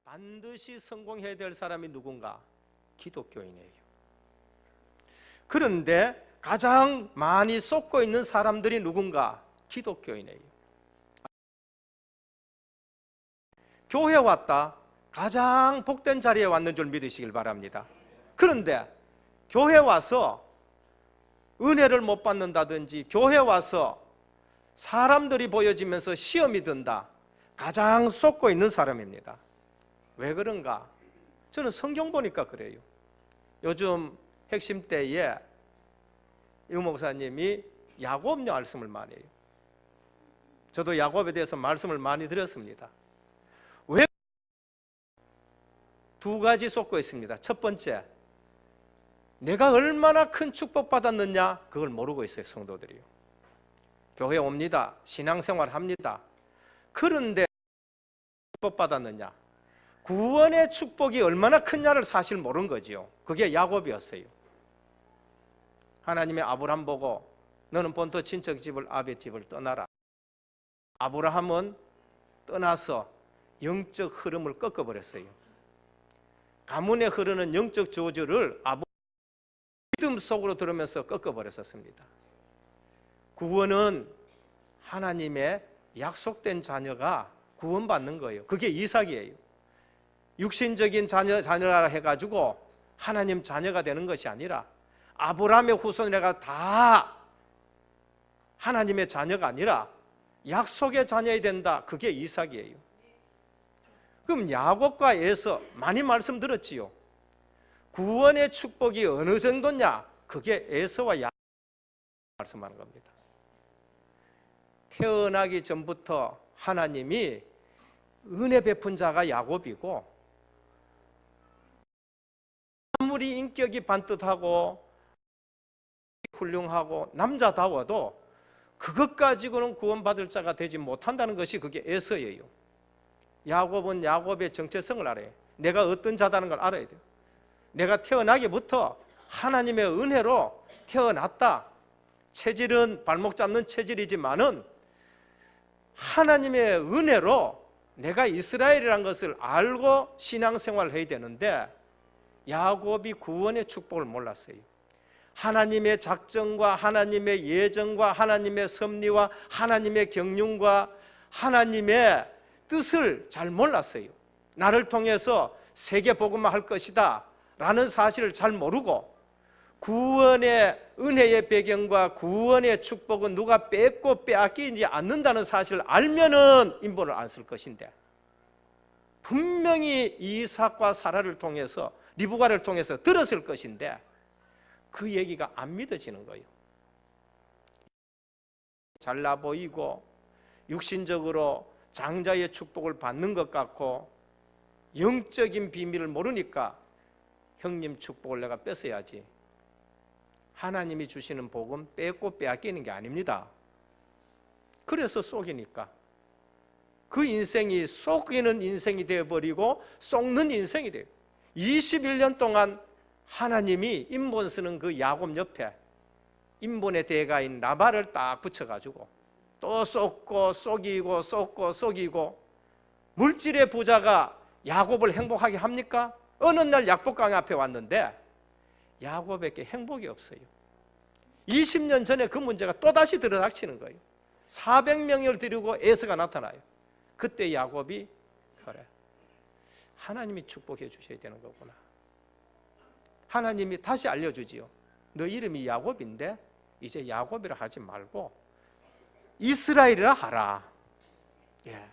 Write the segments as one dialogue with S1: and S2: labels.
S1: 반드시 성공해야 될 사람이 누군가? 기독교인이에요. 그런데 가장 많이 쏟고 있는 사람들이 누군가? 기독교인이에요. 교회 왔다, 가장 복된 자리에 왔는 줄 믿으시길 바랍니다. 그런데 교회 와서 은혜를 못 받는다든지 교회 와서 사람들이 보여지면서 시험이 든다, 가장 쏟고 있는 사람입니다. 왜 그런가? 저는 성경 보니까 그래요. 요즘 핵심 때에 유 목사님이 야곱 말씀을 많이 해요. 저도 야곱에 대해서 말씀을 많이 드렸습니다. 왜? 두 가지 쏟고 있습니다. 첫 번째, 내가 얼마나 큰 축복받았느냐, 그걸 모르고 있어요. 성도들이요. 교회 옵니다. 신앙생활 합니다. 그런데 축복받았느냐, 구원의 축복이 얼마나 크냐를 사실 모르는 거죠. 그게 야곱이었어요. 하나님의 아브라함 보고 너는 본토 친척 집을 아베 집을 떠나라. 아브라함은 떠나서 영적 흐름을 꺾어버렸어요. 가문에 흐르는 영적 저주를 믿음 속으로 들으면서 꺾어버렸었습니다. 구원은 하나님의 약속된 자녀가 구원받는 거예요. 그게 이삭이에요. 육신적인 자녀라 해가지고 하나님 자녀가 되는 것이 아니라, 아브라함의 후손이라가 다 하나님의 자녀가 아니라 약속의 자녀야 된다. 그게 이삭이에요. 그럼 야곱과 에서 많이 말씀드렸지요. 구원의 축복이 어느 정도냐, 그게 에서와 야곱 말씀하는 겁니다. 태어나기 전부터 하나님이 은혜 베푼 자가 야곱이고, 아무리 인격이 반듯하고 훌륭하고 남자다워도 그것 가지고는 구원받을 자가 되지 못한다는 것이 그게 에서예요. 야곱은 야곱의 정체성을 알아요. 내가 어떤 자다는 걸 알아야 돼요. 내가 태어나기부터 하나님의 은혜로 태어났다. 체질은 발목 잡는 체질이지만은 하나님의 은혜로 내가 이스라엘이라는 것을 알고 신앙생활을 해야 되는데, 야곱이 구원의 축복을 몰랐어요. 하나님의 작정과 하나님의 예정과 하나님의 섭리와 하나님의 경륜과 하나님의 뜻을 잘 몰랐어요. 나를 통해서 세계 복음화 할 것이다 라는 사실을 잘 모르고, 구원의 은혜의 배경과 구원의 축복은 누가 뺏고 빼앗기지 않는다는 사실을 알면은 인본을 안 쓸 것인데, 분명히 이삭과 사라를 통해서, 리브가를 통해서 들었을 것인데 그 얘기가 안 믿어지는 거예요. 잘나 보이고 육신적으로 장자의 축복을 받는 것 같고 영적인 비밀을 모르니까 형님 축복을 내가 뺏어야지. 하나님이 주시는 복음 뺏고 빼앗기는 게 아닙니다. 그래서 속이니까 그 인생이 속이는 인생이 되어버리고 속는 인생이 돼요. 21년 동안 하나님이 인본 쓰는 그 야곱 옆에 인본의 대가인 라반을 딱 붙여가지고 또 쏟고 속이고 쏟고 속이고, 물질의 부자가 야곱을 행복하게 합니까? 어느 날 약복강 앞에 왔는데 야곱에게 행복이 없어요. 20년 전에 그 문제가 또다시 들어닥치는 거예요. 400명을 데리고 에서가 나타나요. 그때 야곱이, 그래, 하나님이 축복해 주셔야 되는 거구나. 하나님이 다시 알려주지요. 너 이름이 야곱인데 이제 야곱이라 하지 말고 이스라엘이라 하라. 예.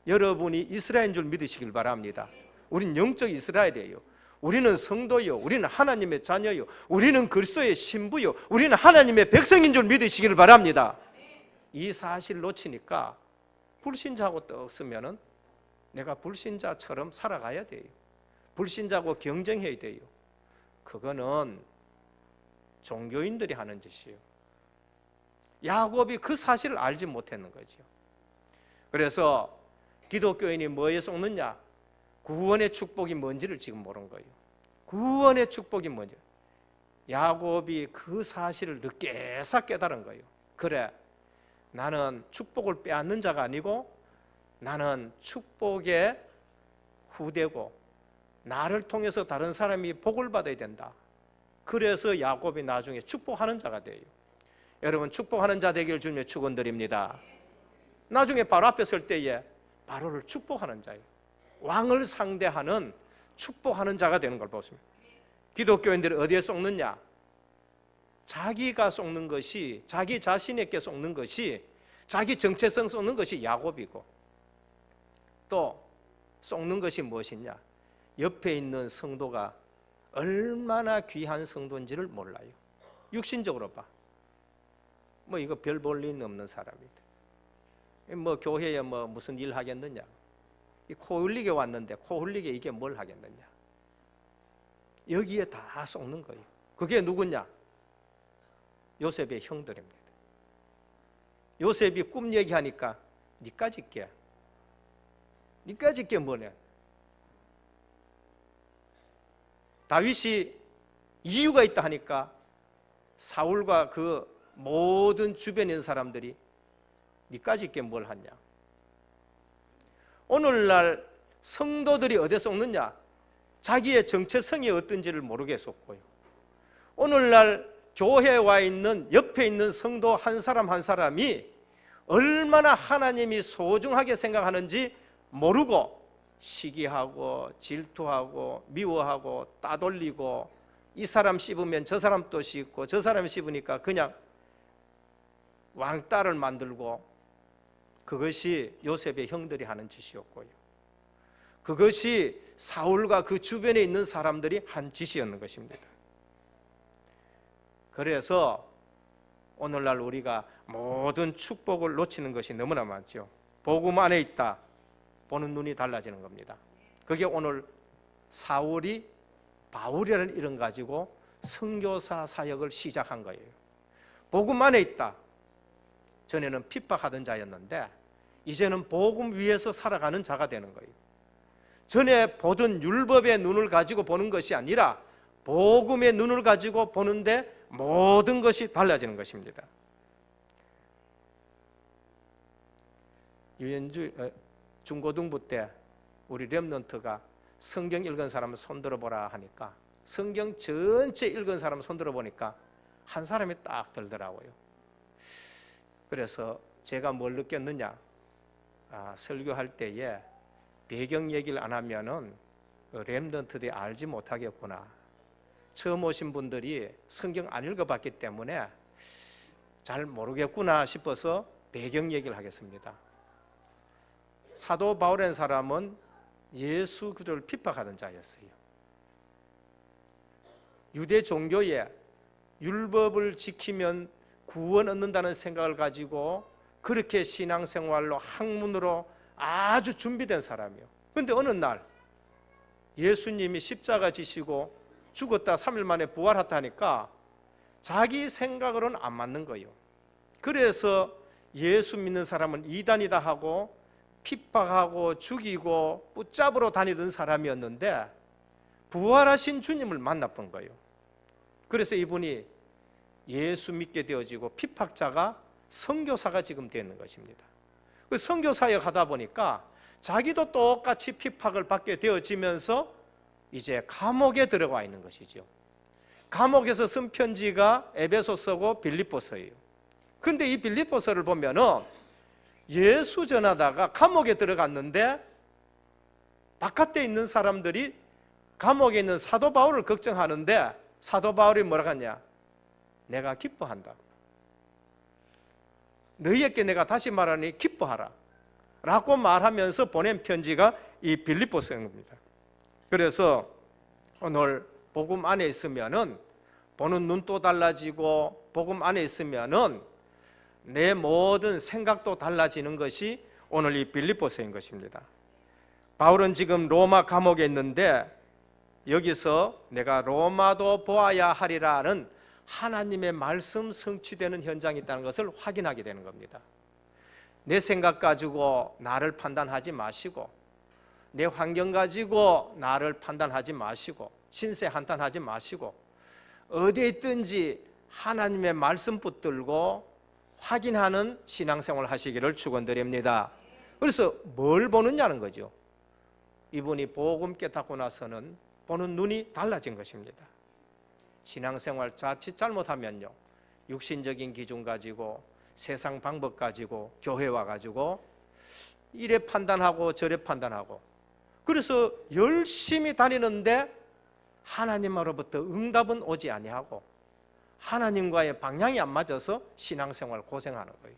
S1: 여러분이 이스라엘인 줄 믿으시길 바랍니다. 우린 영적 이스라엘이에요. 우리는 성도요, 우리는 하나님의 자녀요, 우리는 그리스도의 신부요, 우리는 하나님의 백성인 줄 믿으시길 바랍니다. 이 사실 놓치니까 불신자하고 떡 쓰면은 내가 불신자처럼 살아가야 돼요. 불신자하고 경쟁해야 돼요. 그거는 종교인들이 하는 짓이에요. 야곱이 그 사실을 알지 못했는 거죠. 그래서 기독교인이 뭐에 속느냐? 구원의 축복이 뭔지를 지금 모르는 거예요. 구원의 축복이 뭔지. 야곱이 그 사실을 늦게서 깨달은 거예요. 그래, 나는 축복을 빼앗는 자가 아니고 나는 축복의 후대고 나를 통해서 다른 사람이 복을 받아야 된다. 그래서 야곱이 나중에 축복하는 자가 돼요. 여러분, 축복하는 자 되기를 주님의 축원드립니다. 나중에 바로 앞에 설 때에 바로를 축복하는 자예요. 왕을 상대하는 축복하는 자가 되는 걸 보십니다. 기독교인들이 어디에 속느냐? 자기가 속는 것이, 자기 자신에게 속는 것이, 자기 정체성 속는 것이 야곱이고, 또 속는 것이 무엇이냐? 옆에 있는 성도가 얼마나 귀한 성도인지를 몰라요. 육신적으로 봐. 뭐 이거 별 볼 일 없는 사람이다. 뭐 교회에 뭐 무슨 일 하겠느냐? 코 흘리게 왔는데 코 흘리게 이게 뭘 하겠느냐? 여기에 다 속는 거예요. 그게 누구냐? 요셉의 형들입니다. 요셉이 꿈 얘기하니까 니까짓 게 뭐냐? 다윗이 이유가 있다 하니까 사울과 그 모든 주변에 있는 사람들이 니까짓 게 뭘 하냐? 오늘날 성도들이 어디에 속느냐? 자기의 정체성이 어떤지를 모르게 속고요. 오늘날 교회에 와 있는 옆에 있는 성도 한 사람 한 사람이 얼마나 하나님이 소중하게 생각하는지 모르고 시기하고 질투하고 미워하고 따돌리고 이 사람 씹으면 저 사람 또 씹고 저 사람 씹으니까 그냥 왕따를 만들고, 그것이 요셉의 형들이 하는 짓이었고요. 그것이 사울과 그 주변에 있는 사람들이 한 짓이었는 것입니다. 그래서 오늘날 우리가 모든 축복을 놓치는 것이 너무나 많죠. 복음 안에 있다, 보는 눈이 달라지는 겁니다. 그게 오늘 사울이 바울이라는 이름 가지고 선교사 사역을 시작한 거예요. 복음 안에 있다. 전에는 핍박하던 자였는데 이제는 복음 위에서 살아가는 자가 되는 거예요. 전에 보던 율법의 눈을 가지고 보는 것이 아니라 복음의 눈을 가지고 보는데 모든 것이 달라지는 것입니다. 유엔주 중고등부 때 우리 렘넌트가 성경 읽은 사람을 손들어 보라 하니까 성경 전체 읽은 사람을 손들어 보니까 한 사람이 딱 들더라고요. 그래서 제가 뭘 느꼈느냐? 설교할 때에 배경 얘기를 안 하면은 렘넌트들이 알지 못하겠구나. 처음 오신 분들이 성경 안 읽어봤기 때문에 잘 모르겠구나 싶어서 배경 얘기를 하겠습니다. 사도 바울이라는 사람은 예수 그리스도를 핍박하던 자였어요. 유대 종교에 율법을 지키면 구원 얻는다는 생각을 가지고 그렇게 신앙생활로 학문으로 아주 준비된 사람이에요. 그런데 어느 날 예수님이 십자가 지시고 죽었다 3일 만에 부활했다 하니까 자기 생각으로는 안 맞는 거예요. 그래서 예수 믿는 사람은 이단이다 하고 핍박하고 죽이고 붙잡으러 다니던 사람이었는데 부활하신 주님을 만나본 거예요. 그래서 이분이 예수 믿게 되어지고 핍박자가 선교사가 지금 되는 것입니다. 그 선교사역 하다 보니까 자기도 똑같이 핍박을 받게 되어지면서 이제 감옥에 들어가 있는 것이죠. 감옥에서 쓴 편지가 에베소서고 빌립보서예요. 근데 이 빌립보서를 보면은 예수 전하다가 감옥에 들어갔는데 바깥에 있는 사람들이 감옥에 있는 사도 바울을 걱정하는데 사도 바울이 뭐라고 하냐? 내가 기뻐한다. 너희에게 내가 다시 말하니 기뻐하라 라고 말하면서 보낸 편지가 이 빌립보서입니다. 그래서 오늘 복음 안에 있으면은 보는 눈도 달라지고 복음 안에 있으면은 내 모든 생각도 달라지는 것이 오늘 이 빌립보서인 것입니다. 바울은 지금 로마 감옥에 있는데 여기서 내가 로마도 보아야 하리라는 하나님의 말씀 성취되는 현장이 있다는 것을 확인하게 되는 겁니다. 내 생각 가지고 나를 판단하지 마시고 내 환경 가지고 나를 판단하지 마시고 신세 한탄하지 마시고 어디에 있든지 하나님의 말씀 붙들고 확인하는 신앙생활 하시기를 축원드립니다. 그래서 뭘 보느냐는 거죠. 이분이 복음 깨닫고 나서는 보는 눈이 달라진 것입니다. 신앙생활 자칫 잘못하면요, 육신적인 기준 가지고 세상 방법 가지고 교회 와가지고 이래 판단하고 저래 판단하고, 그래서 열심히 다니는데 하나님으로부터 응답은 오지 아니하고 하나님과의 방향이 안 맞아서 신앙생활 고생하는 거예요.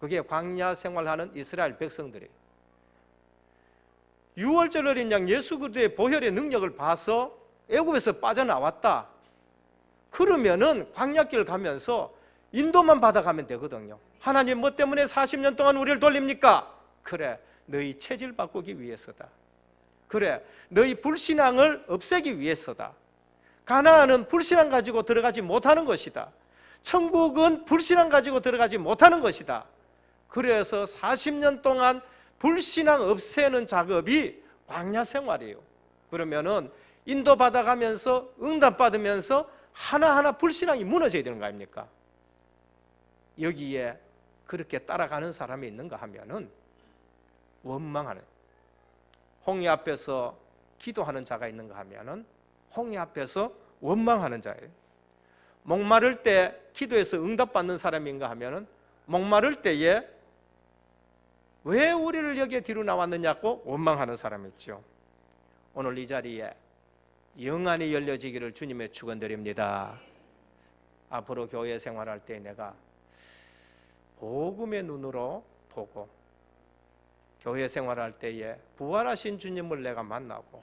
S1: 그게 광야 생활하는 이스라엘 백성들이에요. 6월절 어린 양 예수 그리스도의 보혈의 능력을 봐서 애굽에서 빠져나왔다. 그러면은 광야길 가면서 인도만 받아가면 되거든요. 하나님 뭐 때문에 40년 동안 우리를 돌립니까? 그래, 너희 체질 바꾸기 위해서다. 그래, 너희 불신앙을 없애기 위해서다. 가나안은 불신앙 가지고 들어가지 못하는 것이다. 천국은 불신앙 가지고 들어가지 못하는 것이다. 그래서 40년 동안 불신앙 없애는 작업이 광야 생활이에요. 그러면은 인도받아가면서 응답받으면서 하나하나 불신앙이 무너져야 되는 거 아닙니까? 여기에 그렇게 따라가는 사람이 있는가 하면은 원망하는, 홍해 앞에서 기도하는 자가 있는가 하면은 홍해 앞에서 원망하는 자예요. 목마를 때 기도해서 응답받는 사람인가 하면은 목마를 때에 왜 우리를 여기에 뒤로 나왔느냐고 원망하는 사람이 있죠. 오늘 이 자리에 영안이 열려지기를 주님의 축원드립니다. 앞으로 교회 생활할 때 내가 복음의 눈으로 보고, 교회 생활할 때에 부활하신 주님을 내가 만나고,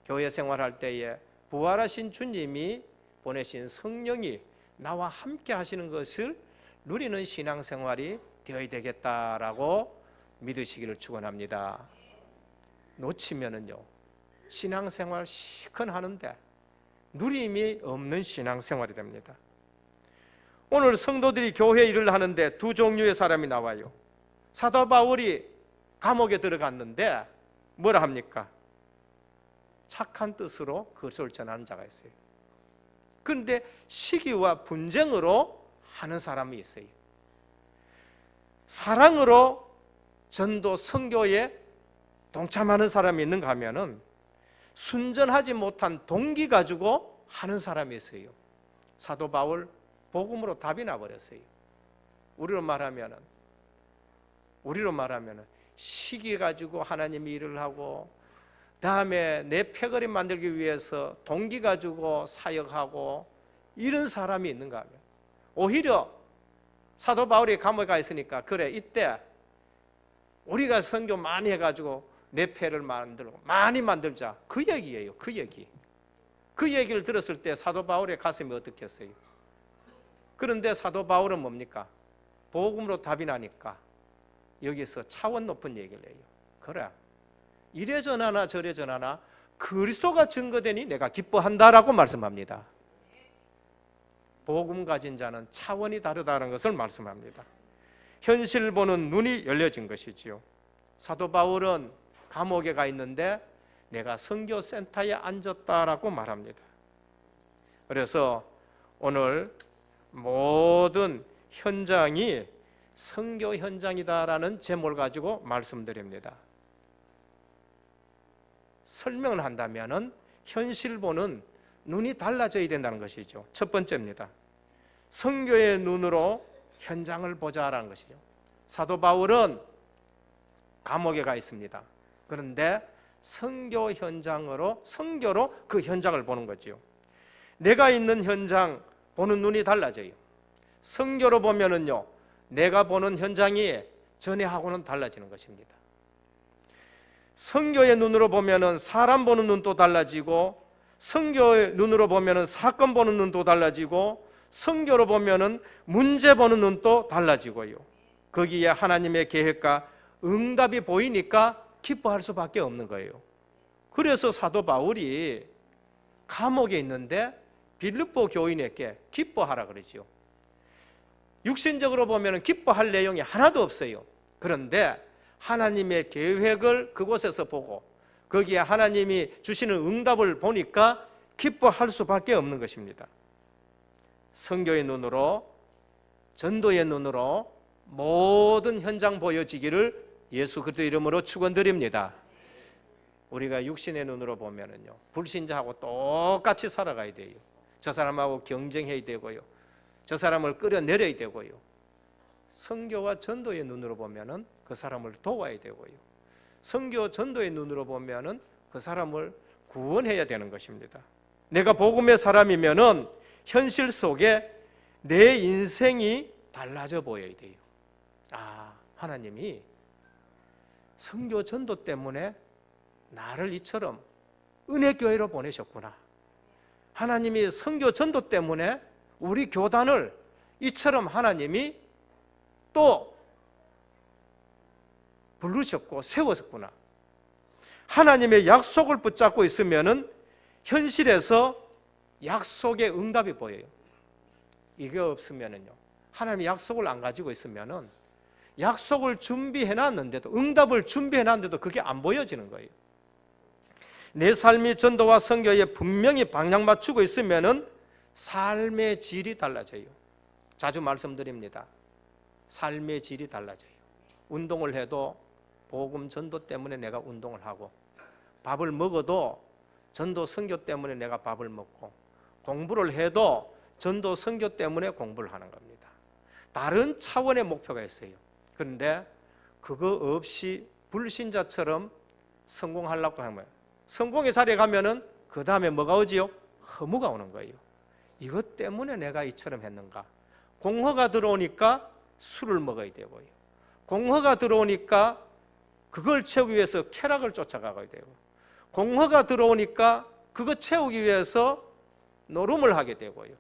S1: 교회 생활할 때에 부활하신 주님이 보내신 성령이 나와 함께 하시는 것을 누리는 신앙생활이 되어야 되겠다라고 믿으시기를 축원합니다. 놓치면은요, 신앙생활 시큰 하는데 누림이 없는 신앙생활이 됩니다. 오늘 성도들이 교회 일을 하는데 두 종류의 사람이 나와요. 사도 바울이 감옥에 들어갔는데 뭐라 합니까? 착한 뜻으로 그것을 전하는 자가 있어요. 그런데 시기와 분쟁으로 하는 사람이 있어요. 사랑으로 전도 선교에 동참하는 사람이 있는가 하면은 순전하지 못한 동기 가지고 하는 사람이 있어요. 사도 바울 복음으로 답이 나버렸어요. 우리로 말하면은 시기 가지고 하나님이 일을 하고, 다음에 내 패거리 만들기 위해서 동기 가지고 사역하고, 이런 사람이 있는가 하면 오히려 사도 바울이 감옥에 가 있으니까 그래, 이때 우리가 선교 많이 해가지고 내 패를 만들고 많이 만들자, 그 얘기예요. 그 얘기를 들었을 때 사도 바울의 가슴이 어떻겠어요? 그런데 사도 바울은 뭡니까? 복음으로 답이 나니까 여기서 차원 높은 얘기를 해요. 그래, 이래 전하나 저래 전하나 그리스도가 증거되니 내가 기뻐한다라고 말씀합니다. 복음 가진 자는 차원이 다르다는 것을 말씀합니다. 현실 보는 눈이 열려진 것이지요. 사도 바울은 감옥에 가 있는데 내가 선교센터에 앉았다라고 말합니다. 그래서 오늘 모든 현장이 선교 현장이다라는 제목을 가지고 말씀드립니다. 설명을 한다면 현실 보는 눈이 달라져야 된다는 것이죠. 첫 번째입니다. 선교의 눈으로 현장을 보자라는 것이죠. 사도 바울은 감옥에 가 있습니다. 그런데 선교 현장으로, 선교로 그 현장을 보는 거죠. 내가 있는 현장 보는 눈이 달라져요. 선교로 보면은요, 내가 보는 현장이 전에하고는 달라지는 것입니다. 선교의 눈으로 보면은 사람 보는 눈도 달라지고, 선교의 눈으로 보면은 사건 보는 눈도 달라지고, 선교로 보면은 문제 보는 눈도 달라지고요. 거기에 하나님의 계획과 응답이 보이니까 기뻐할 수밖에 없는 거예요. 그래서 사도 바울이 감옥에 있는데 빌립보 교인에게 기뻐하라 그러죠. 육신적으로 보면 기뻐할 내용이 하나도 없어요. 그런데 하나님의 계획을 그곳에서 보고 거기에 하나님이 주시는 응답을 보니까 기뻐할 수밖에 없는 것입니다. 선교의 눈으로, 전도의 눈으로 모든 현장 보여지기를 예수 그리스도 이름으로 축원드립니다. 우리가 육신의 눈으로 보면은요, 불신자하고 똑같이 살아가야 돼요. 저 사람하고 경쟁해야 되고요, 저 사람을 끌어내려야 되고요. 선교와 전도의 눈으로 보면은 그 사람을 도와야 되고요, 선교 전도의 눈으로 보면은 그 사람을 구원해야 되는 것입니다. 내가 복음의 사람이면은 현실 속에 내 인생이 달라져 보여야 돼요. 하나님이 선교 전도 때문에 나를 이처럼 은혜교회로 보내셨구나. 하나님이 선교 전도 때문에 우리 교단을 이처럼 하나님이 또 부르셨고 세웠구나. 하나님의 약속을 붙잡고 있으면은 현실에서 약속의 응답이 보여요. 이게 없으면은요, 하나님의 약속을 안 가지고 있으면은 약속을 준비해 놨는데도, 응답을 준비해 놨는데도 그게 안 보여지는 거예요. 내 삶이 전도와 선교에 분명히 방향 맞추고 있으면은 삶의 질이 달라져요. 자주 말씀드립니다. 삶의 질이 달라져요. 운동을 해도 복음 전도 때문에 내가 운동을 하고, 밥을 먹어도 전도 선교 때문에 내가 밥을 먹고, 공부를 해도 전도 선교 때문에 공부를 하는 겁니다. 다른 차원의 목표가 있어요. 그런데 그거 없이 불신자처럼 성공하려고 하면, 성공의 자리에 가면은 그 다음에 뭐가 오지요? 허무가 오는 거예요. 이것 때문에 내가 이처럼 했는가? 공허가 들어오니까 술을 먹어야 되고요, 공허가 들어오니까 그걸 채우기 위해서 쾌락을 쫓아가야 되고, 공허가 들어오니까 그거 채우기 위해서 노름을 하게 되고요,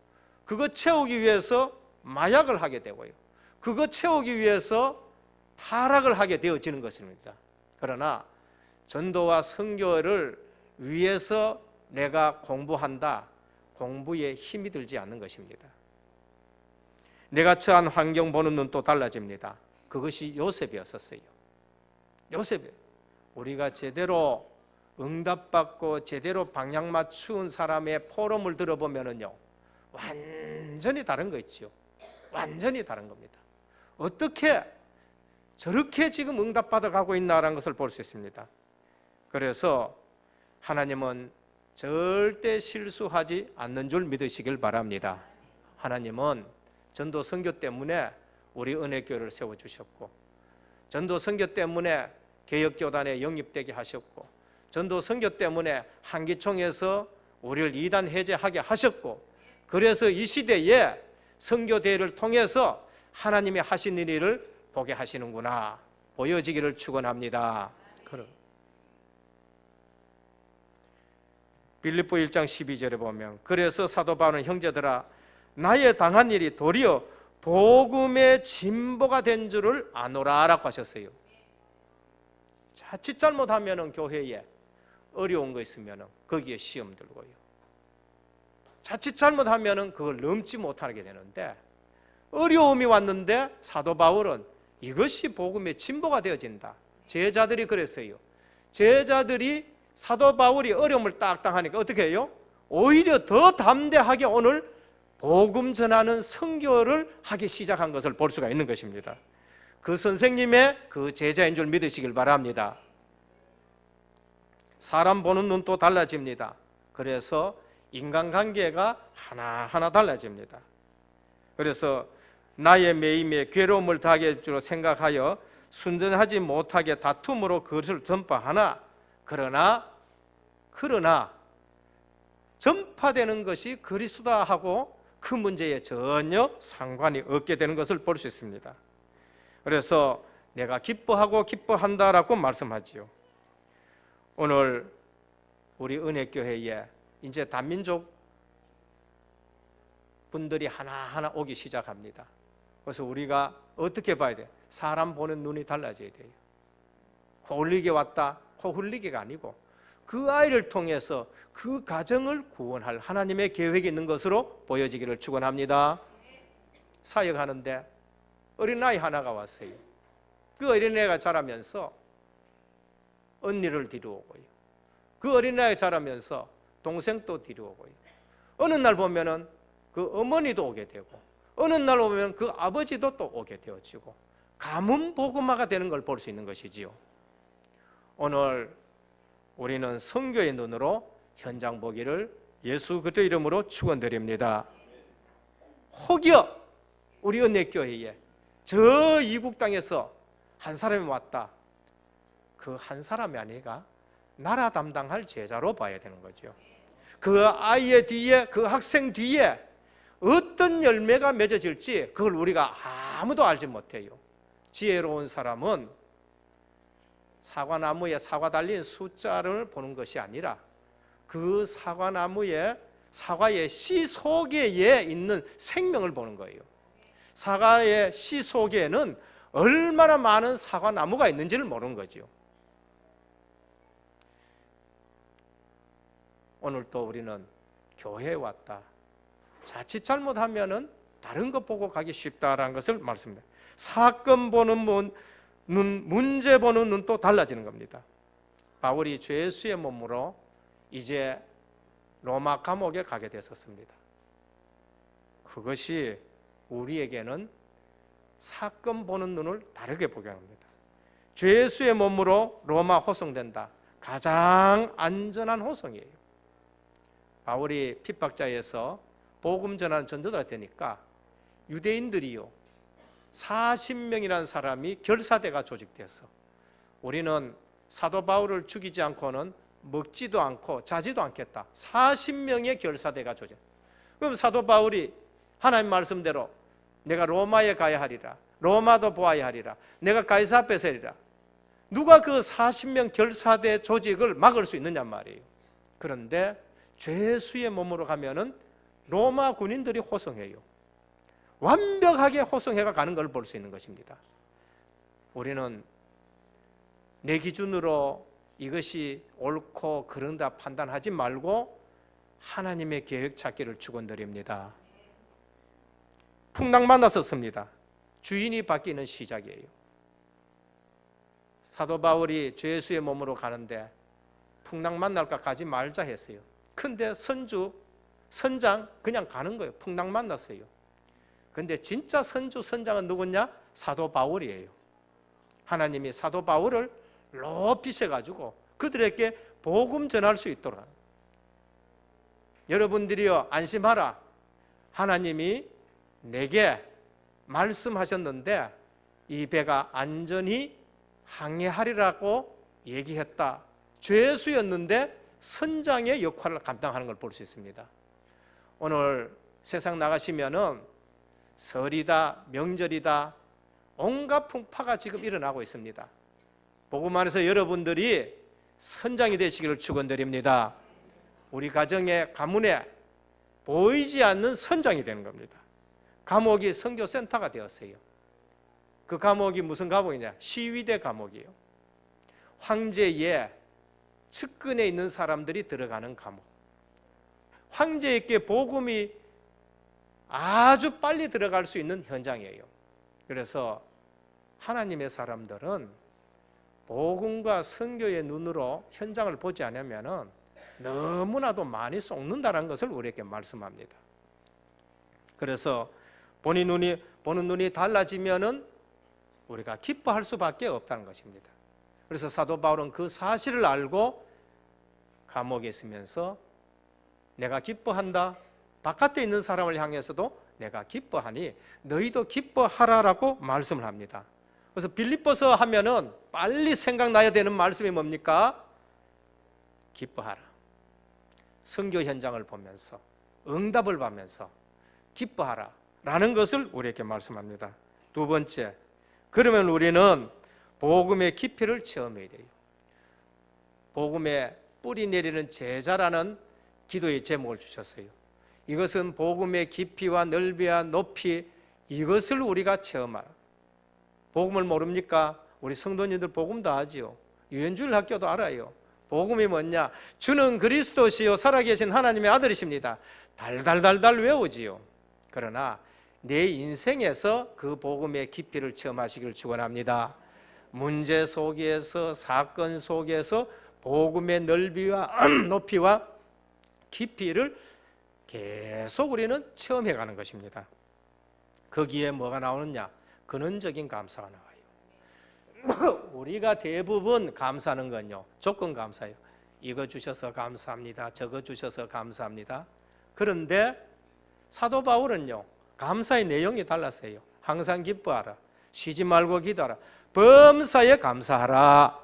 S1: 그거 채우기 위해서 마약을 하게 되고요, 그거 채우기 위해서 타락을 하게 되어지는 것입니다. 그러나 전도와 선교를 위해서 내가 공부한다, 공부에 힘이 들지 않는 것입니다. 내가 처한 환경 보는 눈도 달라집니다. 그것이 요셉이었었어요. 요셉이 우리가 제대로 응답받고 제대로 방향 맞춘 사람의 포럼을 들어보면은요, 완전히 다른 거 있죠. 완전히 다른 겁니다. 어떻게 저렇게 지금 응답받아 가고 있나라는 것을 볼 수 있습니다. 그래서 하나님은 절대 실수하지 않는 줄 믿으시길 바랍니다. 하나님은 전도 선교 때문에 우리 은혜교회를 세워주셨고, 전도 선교 때문에 개혁교단에 영입되게 하셨고, 전도 선교 때문에 한기총에서 우리를 이단 해제하게 하셨고, 그래서 이 시대에 선교대회를 통해서 하나님이 하신 일을 보게 하시는구나, 보여지기를 축원합니다. 빌립보 1장 12절에 보면, 그래서 사도 바울은 형제들아 나의 당한 일이 도리어 복음의 진보가 된 줄을 아노라라고 하셨어요. 자칫 잘못하면 교회에 어려운 거 있으면 거기에 시험 들고요, 자칫 잘못하면 그걸 넘지 못하게 되는데, 어려움이 왔는데 사도 바울은 이것이 복음의 진보가 되어진다. 제자들이 그랬어요. 제자들이 사도 바울이 어려움을 딱딱하니까 어떻게 해요? 오히려 더 담대하게 오늘 복음 전하는 선교를 하기 시작한 것을 볼 수가 있는 것입니다. 그 선생님의 그 제자인 줄 믿으시길 바랍니다. 사람 보는 눈도 달라집니다. 그래서 인간관계가 하나하나 달라집니다. 그래서 나의 매임에 괴로움을 당하게 할 줄 생각하여 순전하지 못하게 다툼으로 그것을 전파하나, 그러나 전파되는 것이 그리스도다 하고 그 문제에 전혀 상관이 없게 되는 것을 볼 수 있습니다. 그래서 내가 기뻐하고 기뻐한다라고 말씀하지요. 오늘 우리 은혜교회에 이제 다민족 분들이 하나하나 오기 시작합니다. 그래서 우리가 어떻게 봐야 돼요? 사람 보는 눈이 달라져야 돼요. 코 흘리게 왔다, 코 흘리기가 아니고 그 아이를 통해서 그 가정을 구원할 하나님의 계획이 있는 것으로 보여지기를 축원합니다. 사역하는데 어린아이 하나가 왔어요. 그 어린아이가 자라면서 언니를 데려오고요, 그 어린아이가 자라면서 동생도 데려오고요, 어느 날 보면은 그 어머니도 오게 되고, 어느 날 오면 그 아버지도 또 오게 되어지고, 가문 복음화가 되는 걸 볼 수 있는 것이지요. 오늘 우리는 선교의 눈으로 현장 보기를 예수 그리스도 이름으로 축원드립니다. 혹여 우리 은혜교회에 저 이국 땅에서 한 사람이 왔다. 그 한 사람이 아니라 나라 담당할 제자로 봐야 되는 거죠. 그 아이의 뒤에, 그 학생 뒤에 어떤 열매가 맺어질지 그걸 우리가 아무도 알지 못해요. 지혜로운 사람은 사과나무에 사과 달린 숫자를 보는 것이 아니라 그 사과의 씨 속에 있는 생명을 보는 거예요. 사과의 씨 속에는 얼마나 많은 사과나무가 있는지를 모르는 거죠. 오늘 또 우리는 교회에 왔다. 자칫 잘못하면은 다른 것 보고 가기 쉽다라는 것을 말씀합니다. 사건 보는 눈, 문제 보는 눈도 달라지는 겁니다. 바울이 죄 수의 몸으로 이제 로마 감옥에 가게 됐었습니다. 그것이 우리에게는 사건 보는 눈을 다르게 보게 합니다. 죄 수의 몸으로 로마 호송된다. 가장 안전한 호송이에요. 바울이 핍박자에서 복음 전하는 전도자가 되니까 유대인들이요 40명이라는 사람이 결사대가 조직돼서 우리는 사도 바울을 죽이지 않고는 먹지도 않고 자지도 않겠다. 40명의 결사대가 조직. 그럼 사도 바울이 하나님 말씀대로 내가 로마에 가야 하리라, 로마도 보아야 하리라, 내가 가이사 앞에 서리라. 누가 그 40명 결사대 조직을 막을 수 있느냐 말이에요. 그런데 죄수의 몸으로 가면은 로마 군인들이 호송해요. 완벽하게 호송해가 가는 걸 볼 수 있는 것입니다. 우리는 내 기준으로 이것이 옳고 그른다 판단하지 말고 하나님의 계획 찾기를 축원드립니다. 풍랑 만났었습니다. 주인이 바뀌는 시작이에요. 사도 바울이 죄수의 몸으로 가는데 풍랑 만날까 가지 말자 했어요. 근데 선장 그냥 가는 거예요. 풍랑 만났어요. 근데 진짜 선장은 누구냐? 사도 바울이에요. 하나님이 사도 바울을 높이셔가지고 그들에게 복음 전할 수 있도록. 여러분들이요 안심하라. 하나님이 내게 말씀하셨는데 이 배가 안전히 항해하리라고 얘기했다. 죄수였는데 선장의 역할을 감당하는 걸 볼 수 있습니다. 오늘 세상 나가시면은 설이다, 명절이다, 온갖 풍파가 지금 일어나고 있습니다. 복음 안에서 여러분들이 선장이 되시기를 축원드립니다. 우리 가정의 가문에 보이지 않는 선장이 되는 겁니다. 감옥이 선교센터가 되었어요. 그 감옥이 무슨 감옥이냐? 시위대 감옥이에요. 황제의 측근에 있는 사람들이 들어가는 감옥. 황제에게 복음이 아주 빨리 들어갈 수 있는 현장이에요. 그래서 하나님의 사람들은 복음과 선교의 눈으로 현장을 보지 않으면 너무나도 많이 속는다는 것을 우리에게 말씀합니다. 그래서 보는 눈이 달라지면은 우리가 기뻐할 수밖에 없다는 것입니다. 그래서 사도 바울은 그 사실을 알고 감옥에 있으면서 내가 기뻐한다. 바깥에 있는 사람을 향해서도 내가 기뻐하니 너희도 기뻐하라라고 말씀을 합니다. 그래서 빌립보서 하면은 빨리 생각나야 되는 말씀이 뭡니까? 기뻐하라. 선교 현장을 보면서 응답을 받으면서 기뻐하라 라는 것을 우리에게 말씀합니다. 두 번째, 그러면 우리는 복음의 깊이를 체험해야 돼요. 복음의 뿌리 내리는 제자라는 기도의 제목을 주셨어요. 이것은 복음의 깊이와 넓이와 높이, 이것을 우리가 체험하라. 복음을 모릅니까? 우리 성도님들 복음 다 하지요. 유엔주일 학교도 알아요. 복음이 뭐냐? 주는 그리스도시요 살아계신 하나님의 아들이십니다. 달달달달 외우지요. 그러나 내 인생에서 그 복음의 깊이를 체험하시길 축원합니다. 문제 속에서, 사건 속에서 복음의 넓이와 높이와 깊이를 계속 우리는 체험해 가는 것입니다. 거기에 뭐가 나오느냐? 근원적인 감사가 나와요. 우리가 대부분 감사하는 건요, 조건 감사예요. 이거 주셔서 감사합니다. 저거 주셔서 감사합니다. 그런데 사도 바울은요, 감사의 내용이 달랐어요. 항상 기뻐하라. 쉬지 말고 기도하라. 범사에 감사하라.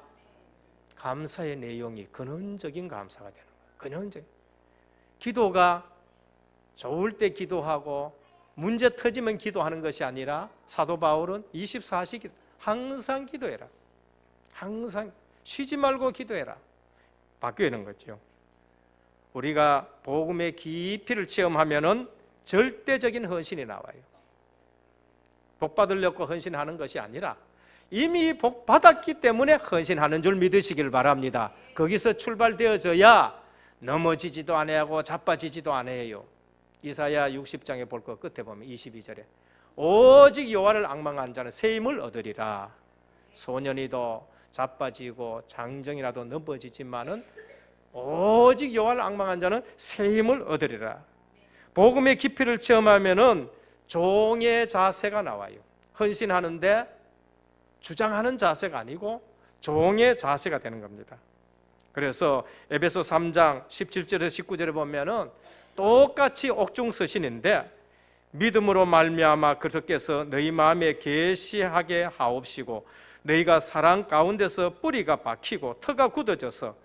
S1: 감사의 내용이 근원적인 감사가 되는 거예요. 근원적인. 기도가 좋을 때 기도하고 문제 터지면 기도하는 것이 아니라 사도 바울은 24시 기도, 항상 기도해라. 항상 쉬지 말고 기도해라. 바뀌어 있는 거죠. 우리가 복음의 깊이를 체험하면은 절대적인 헌신이 나와요. 복 받으려고 헌신하는 것이 아니라 이미 복 받았기 때문에 헌신하는 줄 믿으시길 바랍니다. 거기서 출발되어져야 넘어지지도 아니하고 자빠지지도 아니해요. 이사야 60장에 볼 것 끝에 보면 22절에 오직 여호와를 앙망하는 자는 새 힘을 얻으리라. 소년이도 자빠지고 장정이라도 넘어지지만은 오직 여호와를 앙망한 자는 새 힘을 얻으리라. 복음의 깊이를 체험하면은 종의 자세가 나와요. 헌신하는데 주장하는 자세가 아니고 종의 자세가 되는 겁니다. 그래서 에베소 3장 17절에서 19절에 보면은 똑같이 옥중서신인데 믿음으로 말미암아 그리스도께서 너희 마음에 계시하게 하옵시고 너희가 사랑 가운데서 뿌리가 박히고 터가 굳어져서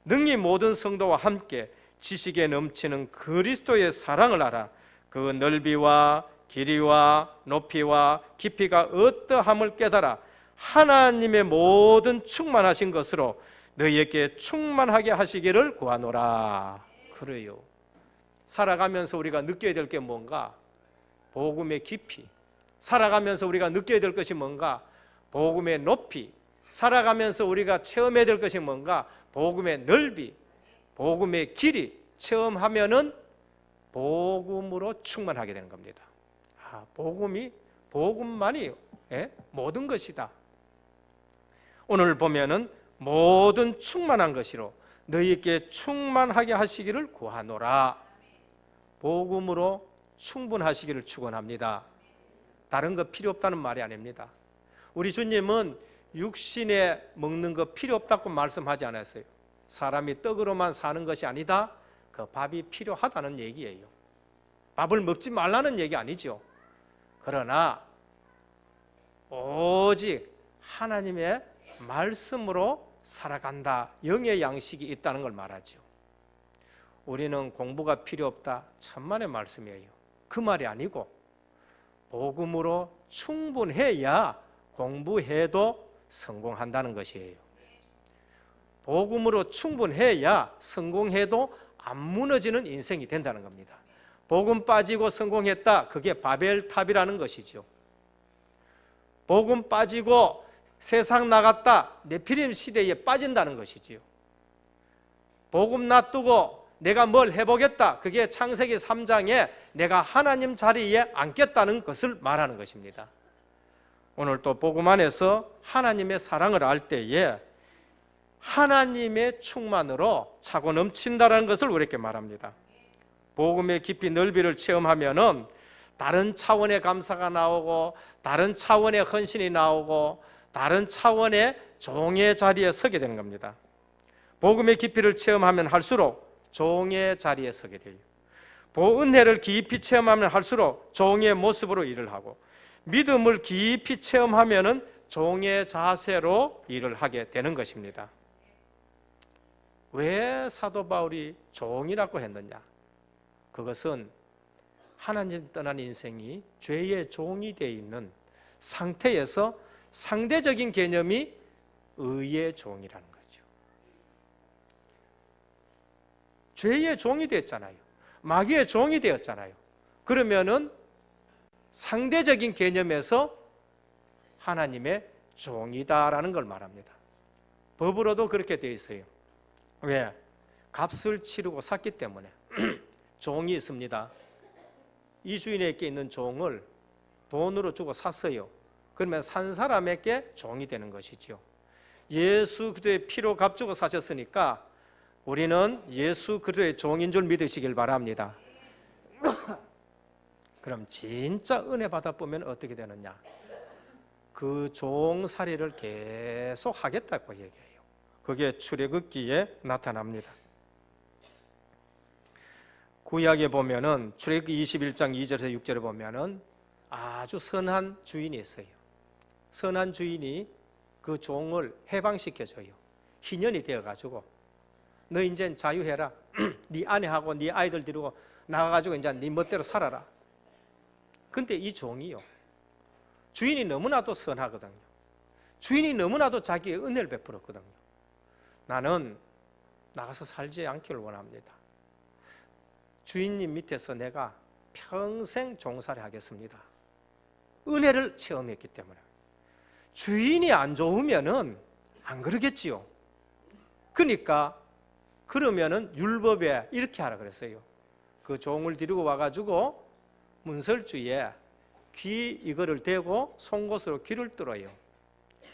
S1: 능히 모든 성도와 함께 지식에 넘치는 그리스도의 사랑을 알아 그 넓이와 길이와 높이와 깊이가 어떠함을 깨달아 하나님의 모든 충만하신 것으로 너희에게 충만하게 하시기를 구하노라. 그래요. 살아가면서 우리가 느껴야 될 게 뭔가? 복음의 깊이. 살아가면서 우리가 느껴야 될 것이 뭔가? 복음의 높이. 살아가면서 우리가 체험해야 될 것이 뭔가? 복음의 넓이, 복음의 길이. 체험하면은 복음으로 충만하게 되는 겁니다. 복음만이 모든 것이다. 오늘 보면은 모든 충만한 것이로 너희에게 충만하게 하시기를 구하노라. 복음으로 충분하시기를 축원합니다. 다른 거 필요 없다는 말이 아닙니다. 우리 주님은 육신에 먹는 거 필요 없다고 말씀하지 않았어요. 사람이 떡으로만 사는 것이 아니다. 그 밥이 필요하다는 얘기예요. 밥을 먹지 말라는 얘기 아니죠. 그러나 오직 하나님의 말씀으로 살아간다. 영의 양식이 있다는 걸 말하죠. 우리는 공부가 필요 없다. 천만의 말씀이에요. 그 말이 아니고 복음으로 충분해야 공부해도 성공한다는 것이에요. 복음으로 충분해야 성공해도 안 무너지는 인생이 된다는 겁니다. 복음 빠지고 성공했다. 그게 바벨탑이라는 것이죠. 복음 빠지고 세상 나갔다. 네피림 시대에 빠진다는 것이지요. 복음 놔두고 내가 뭘 해보겠다. 그게 창세기 3장에 내가 하나님 자리에 앉겠다는 것을 말하는 것입니다. 오늘 또 복음 안에서 하나님의 사랑을 알 때에 하나님의 충만으로 차고 넘친다는 것을 우리에게 말합니다. 복음의 깊이 넓이를 체험하면은 다른 차원의 감사가 나오고 다른 차원의 헌신이 나오고 다른 차원의 종의 자리에 서게 되는 겁니다. 복음의 깊이를 체험하면 할수록 종의 자리에 서게 돼요. 은혜를 깊이 체험하면 할수록 종의 모습으로 일을 하고 믿음을 깊이 체험하면은 종의 자세로 일을 하게 되는 것입니다. 왜 사도 바울이 종이라고 했느냐? 그것은 하나님 떠난 인생이 죄의 종이 되어 있는 상태에서 상대적인 개념이 의의 종이라는 거죠. 죄의 종이 됐잖아요. 마귀의 종이 되었잖아요. 그러면은 상대적인 개념에서 하나님의 종이다라는 걸 말합니다. 법으로도 그렇게 되어 있어요. 왜? 값을 치르고 샀기 때문에. 종이 있습니다. 이 주인에게 있는 종을 돈으로 주고 샀어요. 그러면 산 사람에게 종이 되는 것이죠. 예수 그리스도의 피로 값주고 사셨으니까 우리는 예수 그리스도의 종인 줄 믿으시길 바랍니다. 그럼 진짜 은혜 받아보면 어떻게 되느냐? 그 종살이를 계속 하겠다고 얘기해요. 그게 출애굽기에 나타납니다. 구약에 보면은 출애굽기 21장 2절에서 6절에 보면은 아주 선한 주인이 있어요. 선한 주인이 그 종을 해방시켜줘요. 희년이 되어가지고 너 이제 자유해라. 네 아내하고 네 아이들 데리고 나가가지고 이제 네 멋대로 살아라. 근데 이 종이요, 주인이 너무나도 선하거든요. 주인이 너무나도 자기의 은혜를 베풀었거든요. 나는 나가서 살지 않기를 원합니다. 주인님 밑에서 내가 평생 종살이 하겠습니다. 은혜를 체험했기 때문에. 주인이 안 좋으면은 안 그러겠지요. 그러니까 그러면은 율법에 이렇게 하라 그랬어요. 그 종을 데리고 와가지고 문설주에 귀 이거를 대고 송곳으로 귀를 뚫어요.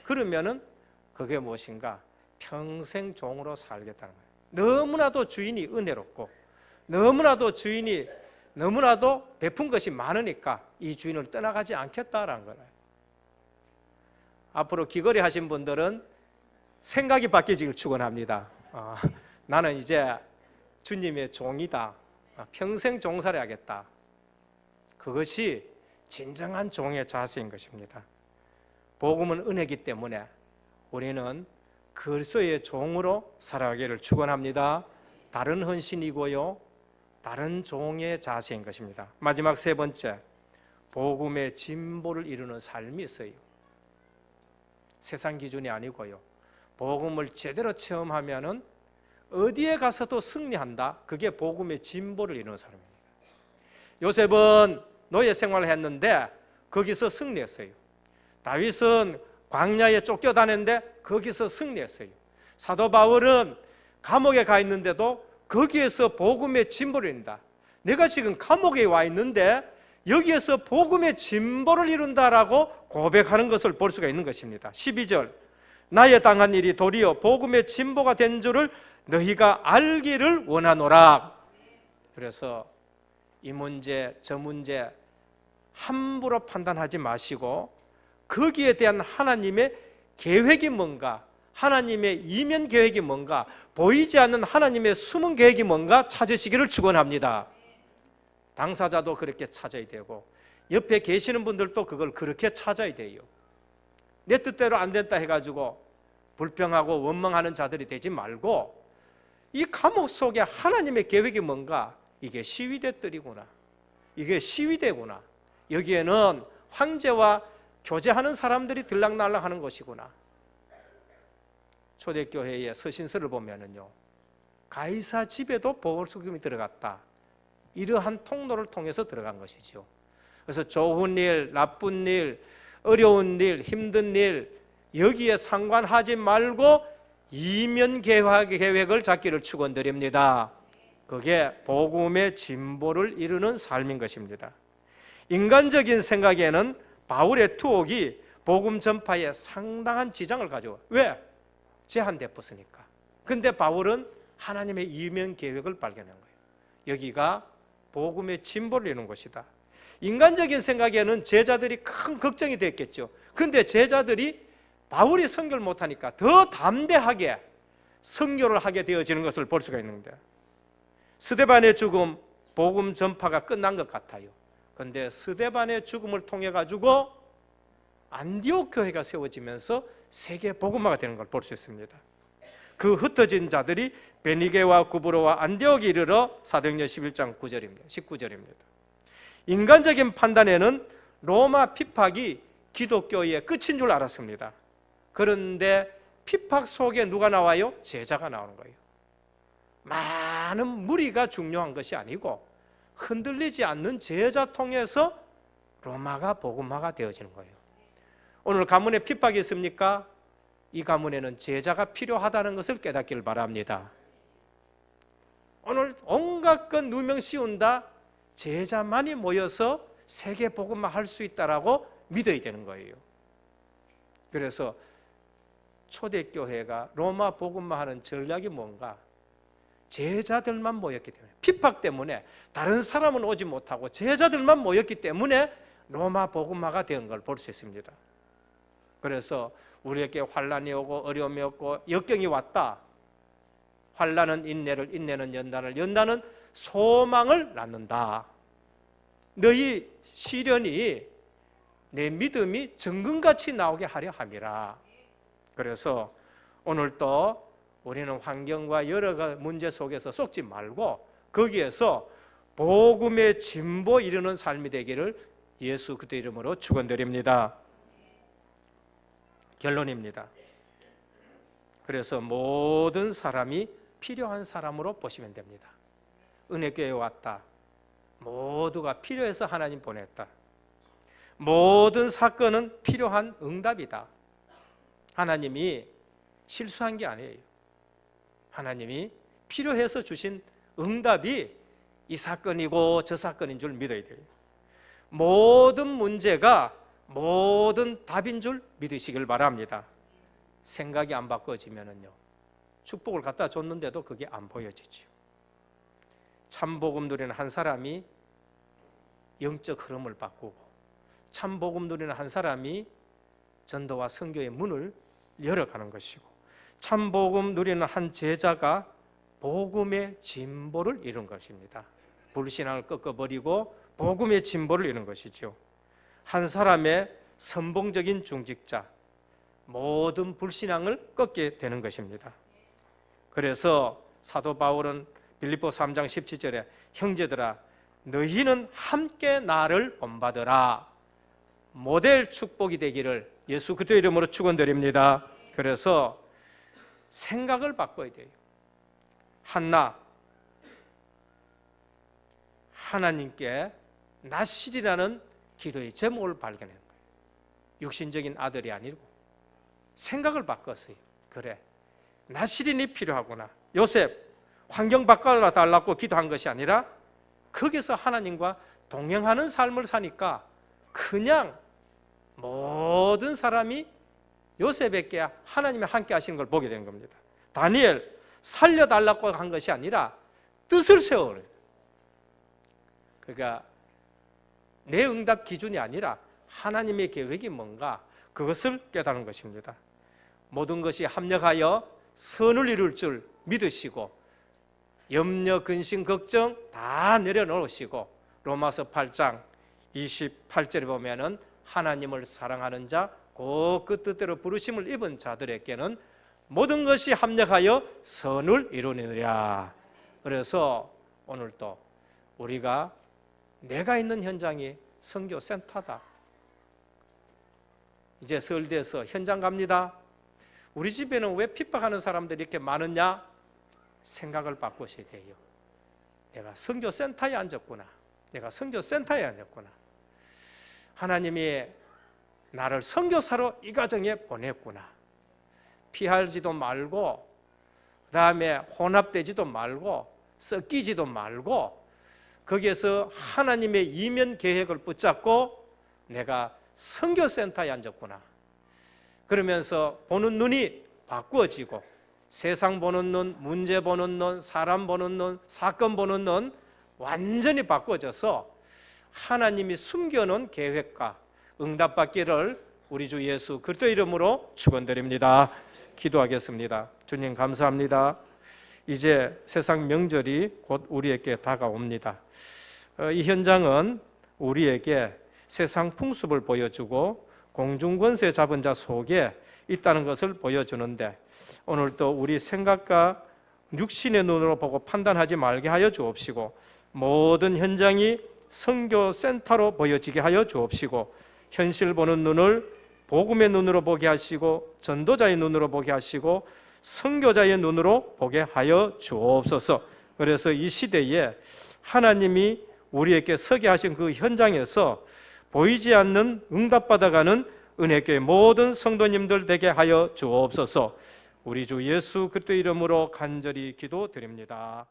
S1: 그러면은 그게 무엇인가? 평생 종으로 살겠다는 거예요. 너무나도 주인이 은혜롭고 너무나도 주인이 너무나도 베푼 것이 많으니까 이 주인을 떠나가지 않겠다라는 거예요. 앞으로 귀걸이 하신 분들은 생각이 바뀌기를 축원합니다. 나는 이제 주님의 종이다. 평생 종살이 하겠다. 그것이 진정한 종의 자세인 것입니다. 복음은 은혜이기 때문에 우리는 그리스도의 종으로 살아가기를 축원합니다. 다른 헌신이고요, 다른 종의 자세인 것입니다. 마지막 세 번째, 복음의 진보를 이루는 삶이 있어요. 세상 기준이 아니고요, 복음을 제대로 체험하면은 어디에 가서도 승리한다. 그게 복음의 진보를 이루는 삶입니다. 요셉은 노예 생활을 했는데 거기서 승리했어요. 다윗은 광야에 쫓겨다녔는데 거기서 승리했어요. 사도 바울은 감옥에 가 있는데도 거기에서 복음의 진보를 이룬다. 내가 지금 감옥에 와 있는데 여기에서 복음의 진보를 이룬다라고 고백하는 것을 볼 수가 있는 것입니다. 12절, 나의 당한 일이 도리어 복음의 진보가 된 줄을 너희가 알기를 원하노라. 그래서 이 문제 저 문제 함부로 판단하지 마시고 거기에 대한 하나님의 계획이 뭔가, 하나님의 이면 계획이 뭔가, 보이지 않는 하나님의 숨은 계획이 뭔가 찾으시기를 축원합니다. 당사자도 그렇게 찾아야 되고 옆에 계시는 분들도 그걸 그렇게 찾아야 돼요. 내 뜻대로 안 된다 해가지고 불평하고 원망하는 자들이 되지 말고 이 감옥 속에 하나님의 계획이 뭔가, 이게 시위대들이구나, 이게 시위대구나, 여기에는 황제와 교제하는 사람들이 들락날락하는 것이구나. 초대교회의 서신서를 보면은요, 가이사 집에도 보궐소금이 들어갔다. 이러한 통로를 통해서 들어간 것이죠. 그래서 좋은 일, 나쁜 일, 어려운 일, 힘든 일 여기에 상관하지 말고 이면 계획을 잡기를 축원드립니다. 그게 복음의 진보를 이루는 삶인 것입니다. 인간적인 생각에는 바울의 투옥이 복음 전파에 상당한 지장을 가져와요. 왜? 제한됐으니까. 근데 바울은 하나님의 이면 계획을 발견한 거예요. 여기가 복음의 진보를 이루는 것이다. 인간적인 생각에는 제자들이 큰 걱정이 됐겠죠. 근데 제자들이 바울이 선교를 못하니까 더 담대하게 선교를 하게 되어지는 것을 볼 수가 있는데, 스데반의 죽음, 복음 전파가 끝난 것 같아요. 그런데 스데반의 죽음을 통해 가지고 안디옥 교회가 세워지면서 세계 복음화가 되는 걸 볼 수 있습니다. 그 흩어진 자들이 베니게와 구브로와 안디옥에 이르러 사도행전 11장 9절입니다. 19절입니다. 인간적인 판단에는 로마 핍박이 기독교의 끝인 줄 알았습니다. 그런데 핍박 속에 누가 나와요? 제자가 나오는 거예요. 많은 무리가 중요한 것이 아니고 흔들리지 않는 제자 통해서 로마가 복음화가 되어지는 거예요. 오늘 가문에 핍박이 있습니까? 이 가문에는 제자가 필요하다는 것을 깨닫기를 바랍니다. 오늘 온갖 것 누명 씌운다, 제자만이 모여서 세계 복음화 할 수 있다라고 믿어야 되는 거예요. 그래서 초대교회가 로마 복음화하는 전략이 뭔가? 제자들만 모였기 때문에, 핍박 때문에 다른 사람은 오지 못하고 제자들만 모였기 때문에 로마 복음화가 된 걸 볼 수 있습니다. 그래서 우리에게 환난이 오고 어려움이 오고 역경이 왔다. 환난은 인내를, 인내는 연단을, 연단은 소망을 낳는다. 너희 시련이 내 믿음이 정금같이 나오게 하려 함이라. 그래서 오늘도 우리는 환경과 여러 가지 문제 속에서 속지 말고 거기에서 복음의 진보 이루는 삶이 되기를 예수 그리스도 이름으로 축원드립니다. 결론입니다. 그래서 모든 사람이 필요한 사람으로 보시면 됩니다. 은혜교회에 왔다. 모두가 필요해서 하나님 보냈다. 모든 사건은 필요한 응답이다. 하나님이 실수한 게 아니에요. 하나님이 필요해서 주신 응답이 이 사건이고 저 사건인 줄 믿어야 돼요. 모든 문제가 모든 답인 줄 믿으시길 바랍니다. 생각이 안 바꿔지면요, 축복을 갖다 줬는데도 그게 안 보여지죠. 참복음 누리는 한 사람이 영적 흐름을 바꾸고, 참복음 누리는 한 사람이 전도와 선교의 문을 열어가는 것이고, 참복음 누리는 한 제자가 복음의 진보를 이룬 것입니다. 불신앙을 꺾어버리고 복음의 진보를 이룬 것이죠. 한 사람의 선봉적인 중직자, 모든 불신앙을 꺾게 되는 것입니다. 그래서 사도 바울은 빌립보 3장 17절에 형제들아 너희는 함께 나를 본받으라, 모델 축복이 되기를 예수 그리스도 이름으로 축원드립니다. 그래서 생각을 바꿔야 돼요. 한나, 하나님께 나실이라는 기도의 제목을 발견한 거예요. 육신적인 아들이 아니고 생각을 바꿨어요. 그래, 나실인이 필요하구나. 요셉 환경 바꿔달라고 기도한 것이 아니라 거기서 하나님과 동행하는 삶을 사니까 그냥 모든 사람이 요셉에게 하나님이 함께 하시는 걸 보게 되는 겁니다. 다니엘 살려달라고 한 것이 아니라 뜻을 세워요. 그러니까 내 응답 기준이 아니라 하나님의 계획이 뭔가 그것을 깨달은 것입니다. 모든 것이 합력하여 선을 이룰 줄 믿으시고 염려, 근심, 걱정 다 내려놓으시고 로마서 8장 28절에 보면은 하나님을 사랑하는 자 곧 그 뜻대로 부르심을 입은 자들에게는 모든 것이 합력하여 선을 이루느니라. 그래서 오늘도 우리가 내가 있는 현장이 선교센터다. 이제 서울대에서 현장 갑니다. 우리 집에는 왜 핍박하는 사람들이 이렇게 많으냐? 생각을 바꾸셔야 돼요. 내가 선교센터에 앉았구나. 내가 선교센터에 앉았구나. 하나님이 나를 선교사로 이 가정에 보냈구나. 피하지도 말고, 그 다음에 혼합되지도 말고, 섞이지도 말고, 거기에서 하나님의 이면 계획을 붙잡고 내가 선교센터에 앉았구나. 그러면서 보는 눈이 바꾸어지고 세상 보는 눈, 문제 보는 눈, 사람 보는 눈, 사건 보는 눈 완전히 바꿔져서 하나님이 숨겨놓은 계획과 응답받기를 우리 주 예수 그리스도 이름으로 축원드립니다. 기도하겠습니다. 주님 감사합니다. 이제 세상 명절이 곧 우리에게 다가옵니다. 이 현장은 우리에게 세상 풍습을 보여주고 공중권세 잡은 자 속에 있다는 것을 보여주는데, 오늘도 우리 생각과 육신의 눈으로 보고 판단하지 말게 하여 주옵시고 모든 현장이 선교센터로 보여지게 하여 주옵시고 현실 보는 눈을 복음의 눈으로 보게 하시고 전도자의 눈으로 보게 하시고 선교자의 눈으로 보게 하여 주옵소서. 그래서 이 시대에 하나님이 우리에게 서게 하신 그 현장에서 보이지 않는 응답받아가는 은혜교회 모든 성도님들 되게 하여 주옵소서. 우리 주 예수 그리스도 이름으로 간절히 기도드립니다.